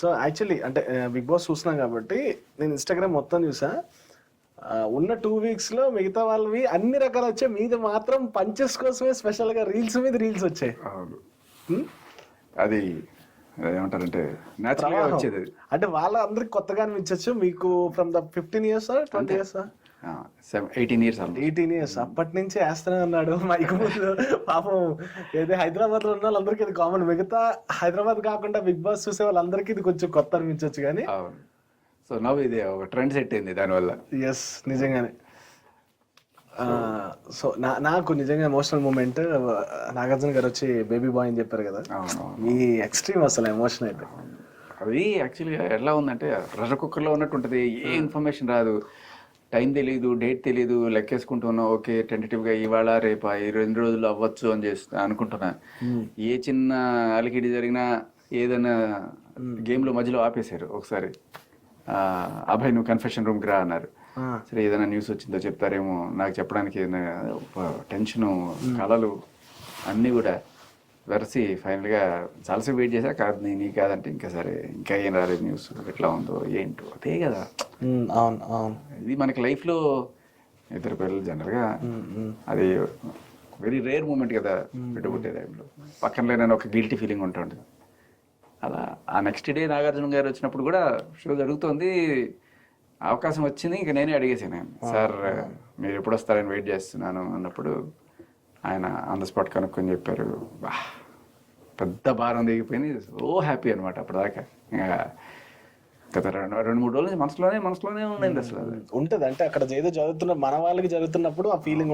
So actually అంటే big boss చూస్తున్నాం కాబట్టి నేను ఇన్స్టాగ్రామ్ మొత్తం చూసా. ఉన్న 2 weeks లో మిగతా వాళ్ళవి అన్ని రకాలు వచ్చాయి, మీది మాత్రం పంచెస్ కోసమే స్పెషల్ గా రీల్స్ మీద రీల్స్ వచ్చాయి. అది ఏమంటారంటే న్యాచురల్ గా వచ్చేది. అంటే వాళ్ళ అందరికి కొత్తగా అనిపించచ్చు, మీకు from the 15 years 20 years 18 years 18 years అప్పటి నుంచి వేస్తూనే ఉన్నాడు మైక్ ముందు. పాపం ఏదో హైదరాబాద్ లో ఉన్న వాళ్ళందరికీ ఇది కామన్, మిగతా హైదరాబాద్ కాకుండా బిగ్ బాస్ చూసే వాళ్ళందరికీ ఇది కొంచెం కొత్త అనిపించవచ్చు కానీ సో నవ్వు ఇది ఒక ట్రెండ్ సెట్ అయింది దానివల్ల. ఎస్ నిజంగానే. సో నాకు నిజంగా ఎమోషనల్ మూమెంట్ నాగార్జున గారు వచ్చి బేబీ బాయ్ అని చెప్పారు కదా, ఈ ఎక్స్ట్రీమ్ అసలు ఎమోషన్ అయితే. అది యాక్చువల్గా ఎలా ఉందంటే ప్రెషర్ కుక్కర్లో ఉన్నట్టు ఉంటుంది. ఏ ఇన్ఫర్మేషన్ రాదు, టైం తెలియదు, డేట్ తెలియదు, లెక్కేసుకుంటున్నా ఓకే టెంటేటివ్గా ఇవాళ రేపా ఈ 2 రోజులు అవ్వచ్చు అని అనుకుంటున్నా. ఏ చిన్న అలికిడి జరిగినా ఏదైనా గేమ్లో మధ్యలో ఆపేశారు. ఒకసారి అభయ్ నువ్వు కన్ఫెషన్ రూమ్కి రా అన్నారు. సరే ఏదైనా న్యూస్ వచ్చిందో చెప్తారేమో నాకు చెప్పడానికి టెన్షను, కళలు అన్నీ కూడా వెరసి ఫైనల్గా చాలాసేపు వెయిట్ చేశా. కాదు నీ కాదంటే ఇంకా సరే ఇంకా ఏం రాలేదు న్యూస్, ఎట్లా ఉందో ఏంటో అదే కదా. అవును అవును, ఇది మనకి లైఫ్లో 2 పిల్లలు జనరల్గా అది వెరీ రేర్ మూమెంట్ కదా. బిడ్డ పుట్టే టైంలో పక్కన లేనని ఒక గిల్టీ ఫీలింగ్ ఉంటుంది. అలా ఆ నెక్స్ట్ డే నాగార్జున గారు వచ్చినప్పుడు కూడా షో జరుగుతోంది, అవకాశం వచ్చింది. ఇంకా నేనే అడిగేసాను, సార్ మీరు ఎప్పుడు వస్తారని వెయిట్ చేస్తున్నాను అన్నప్పుడు ఆయన ఆన్ ద స్పాట్ కనుక్కొని చెప్పారు. బా పెద్ద భారం దిగిపోయింది. ఓ హ్యాపీ అనమాట. అప్పటిదాకా ఇంకా గత 2-3 రోజుల నుంచి మనసులోనే ఉండింది. అసలు ఉంటుంది అంటే అక్కడ ఏదో జరుగుతున్న మన వాళ్ళకి జరుగుతున్నప్పుడు ఆ ఫీలింగ్